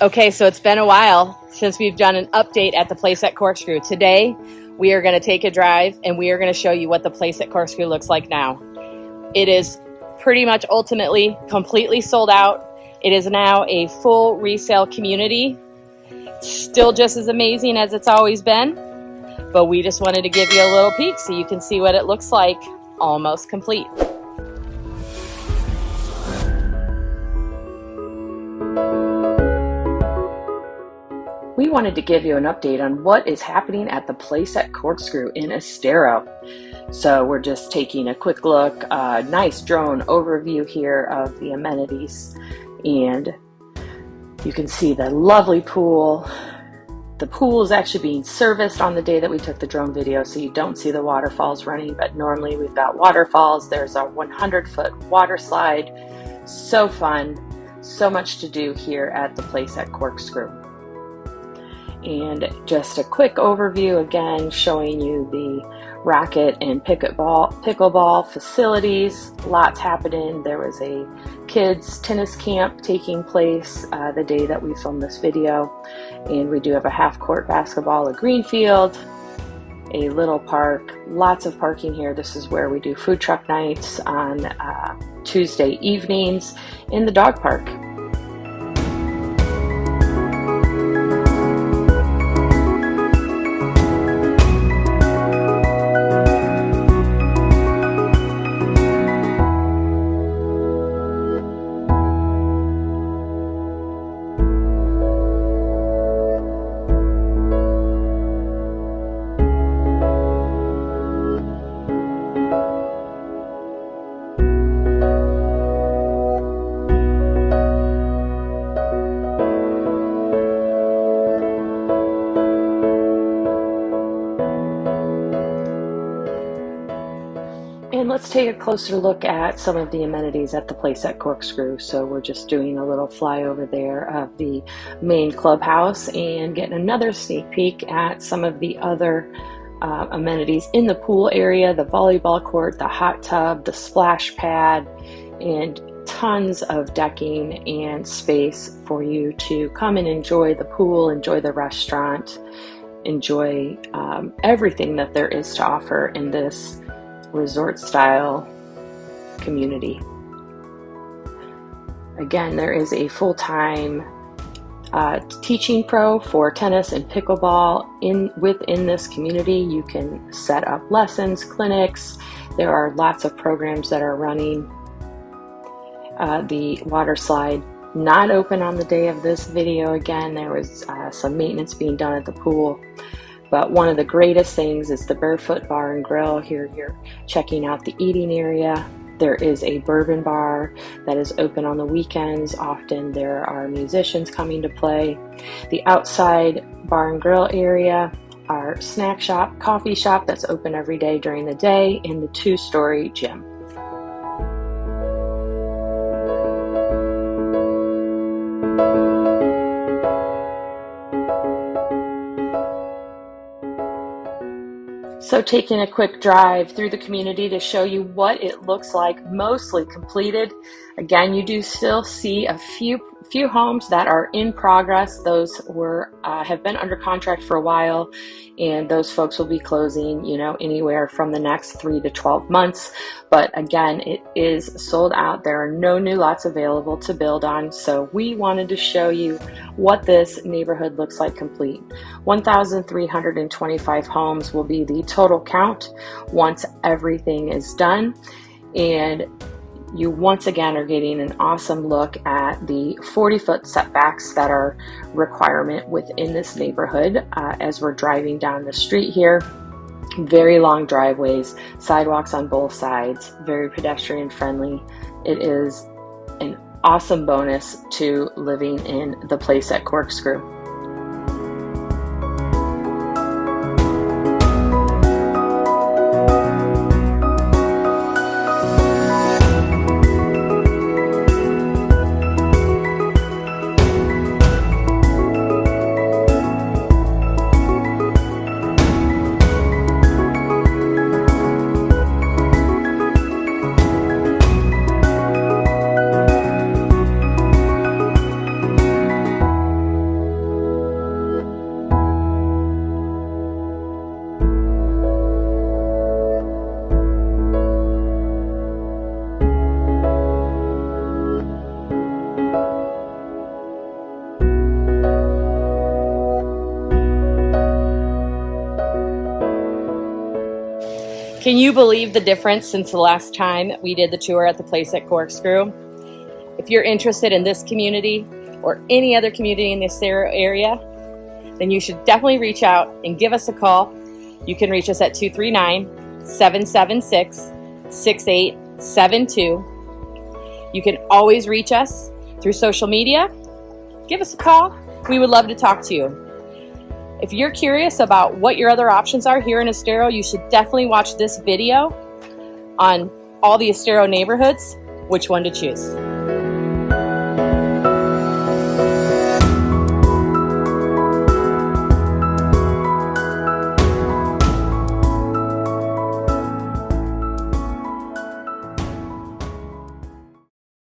Okay, so it's been a while since we've done an update at the place at Corkscrew. Today, we are going to take a drive and we are going to show you what the place at Corkscrew looks like now. It is pretty much ultimately completely sold out. It is now a full resale community. Still just as amazing as it's always been, but we just wanted to give you a little peek so you can see what it looks like almost complete. We wanted to give you an update on what is happening at the place at Corkscrew in Estero. So we're just taking a quick look, nice drone overview here of the amenities, and you can see the lovely pool. The pool is actually being serviced on the day that we took the drone video, so you don't see the waterfalls running, but normally we've got waterfalls. There's a 100-foot water slide. So fun, so much to do here at the place at Corkscrew. And just a quick overview again, showing you the racquet and pickleball facilities. Lots happening. There was a kids tennis camp taking place the day that we filmed this video, and we do have a half-court basketball, a green field, a little park, lots of parking here. This is where we do food truck nights on Tuesday evenings in the dog park. And let's take a closer look at some of the amenities at the place at Corkscrew. So we're just doing a little flyover there of the main clubhouse and getting another sneak peek at some of the other amenities in the pool area, the volleyball court, the hot tub, the splash pad, and tons of decking and space for you to come and enjoy the pool, enjoy the restaurant, enjoy everything that there is to offer in this resort style community. Again, there is a full-time teaching pro for tennis and pickleball within this community. You can set up lessons, clinics. There are lots of programs that are running. The water slide not open on the day of this video. Again, there was some maintenance being done at the pool. But one of the greatest things is the Barefoot Bar and Grill. Here you're checking out the eating area. There is a bourbon bar that is open on the weekends. Often there are musicians coming to play. The outside bar and grill area, our snack shop, coffee shop that's open every day during the day, and the 2-story gym. So taking a quick drive through the community to show you what it looks like mostly completed. Again, you do still see a few homes that are in progress. Those have been under contract for a while, and those folks will be closing, anywhere from the next 3 to 12 months. But again, it is sold out. There are no new lots available to build on. So we wanted to show you what this neighborhood looks like complete. 1,325 homes will be the total count once everything is done. And you once again are getting an awesome look at the 40-foot setbacks that are requirement within this neighborhood as we're driving down the street here. Very long driveways, sidewalks on both sides, very pedestrian friendly. It is an awesome bonus to living in the place at Corkscrew. Can you believe the difference since the last time we did the tour at the place at Corkscrew? If you're interested in this community or any other community in the Estero area, then you should definitely reach out and give us a call. You can reach us at 239-776-6872. You can always reach us through social media. Give us a call. We would love to talk to you. If you're curious about what your other options are here in Estero, you should definitely watch this video on all the Estero neighborhoods, which one to choose.